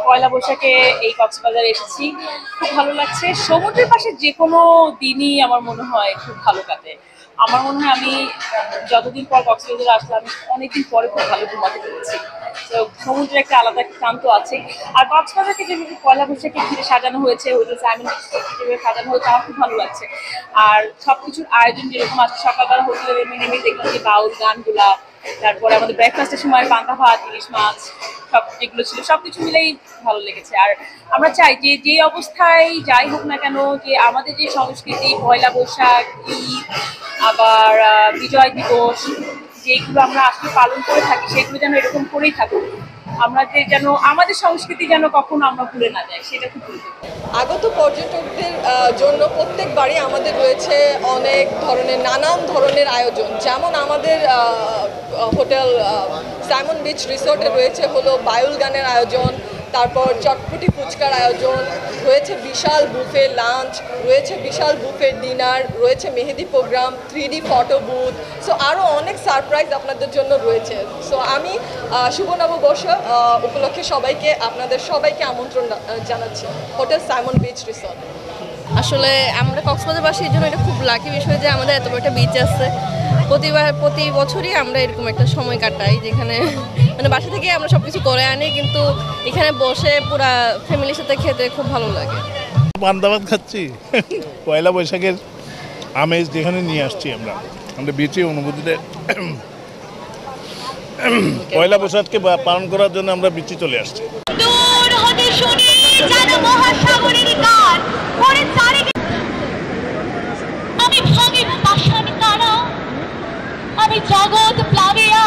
পয়লা বৈশাখে এই কক্সবাজারে এসেছি, খুব ভালো লাগছে। সমুদ্রের পাশে যে কোনো দিনই আমার মনে হয় খুব ভালো কাটে। আমার মনে হয় আমি যতদিন পর কক্সবাজারে আসলাম, অনেকদিন পরে খুব ভালো ঘুমাতে পেরেছি। তো সমুদ্রের একটা আলাদা ক্রান্ত আছে। আর কক্সবাজারকে যেভাবে পয়লা বৈশাখে ঘিরে সাজানো হয়েছে, ওই যে সাইমন যেভাবে সাজানো হয়েছে, আমার খুব ভালো লাগছে। আর সবকিছুর আয়োজন যেরকম আছে, সকালবেলা হোটেলে নেমে দেখলাম যে বাউল গানগুলা, তারপরে আমাদের ব্রেকফাস্টের সময় পান্তা ভাত, ইলিশ মাছ, সব যেগুলো ছিল সবকিছু মিলেই ভালো লেগেছে। আর আমরা চাই যে যে অবস্থায় যাই হোক না কেন, যে আমাদের যে সংস্কৃতি পয়লা বৈশাখ, ঈদ, আবার বিজয় দিবস, যেগুলো আমরা আসলে পালন করে থাকি, সেগুলো যেন এরকম করেই থাকুক। আমাদের যেন আমাদের সংস্কৃতি যেন কখনো আমরা ভুলে না যাই, সেটা খুব গুরুত্বপূর্ণ। আগত পর্যটকদের জন্য প্রত্যেকবারই আমাদের রয়েছে অনেক ধরনের নানান ধরনের আয়োজন। যেমন আমাদের হোটেল সাইমন বিচ রিসোর্টে রয়েছে হলো বাউল গানের আয়োজন, তারপর চটপটি ফুচকার আয়োজন রয়েছে, বিশাল বুফে লাঞ্চ রয়েছে, বিশাল বুফে ডিনার রয়েছে, mehedi programme, 3D photo booth, so আরও অনেক সারপ্রাইজ আপনাদের জন্য রয়েছে। সো আমি শুভ নববর্ষ উপলক্ষে আপনাদের সবাইকে আমন্ত্রণ জানাচ্ছি হোটেল সাইমন বিচ রিসোর্ট। আসলে আমরা কক্সবাজারবাসীর জন্য এটা খুব লাকি বিষয় যে আমাদের এত বড় একটা বিচ আছে। প্রতি বছরই আমরা এরকম একটা সময় কাটাই, যেখানে মানে বাসা থেকে আমরা সব কিছু করে আনি, কিন্তু এখানে বসে পুরা ফ্যামিলির সাথে খেতে খুব ভালো লাগে। পান্তা ভাত খাচ্ছি, পয়লা বৈশাখের আমেজ যেখানে নিয়ে আসছি আমরা বিচে অনুভূতিতে। পয়লা বৈশাখকে পালন করার জন্য আমরা বিচে চলে আসছি। আমি ভাঙি পাষাণ তারা, আমি জগৎ প্লাবিয়া